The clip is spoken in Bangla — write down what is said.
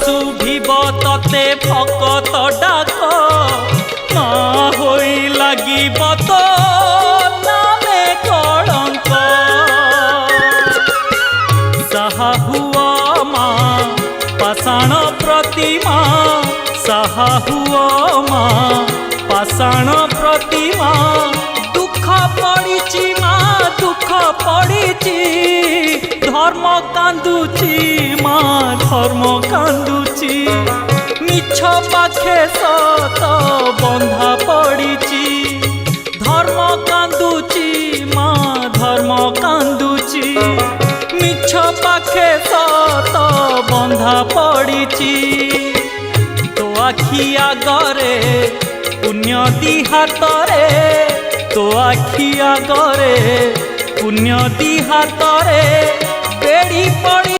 শুভিব ততে ভকত ডাক না হই লাগিব তো নামে কলঙ্ক। সাহা হুয়া মা পাষাণ প্রতিমা, সাহা হুয়া মা পাষাণ প্রতিমা। দুঃখ পড়িছি মা দুঃখ পড়িছি, ধর্ম কান্দুছি মা ধর্ম কান্দুছি। মিছ পাখে সত বন্ধা পড়িছি, ধর্ম কান্দুছি মা ধর্ম কান্দুছি। মিছ পাখে সত বন্ধা পড়িছি। তো আখি আগরে পুণ্য দি হাতরে, তো আখি আগরে পুণ্য দি হাতরে বেড়ি পড়ি।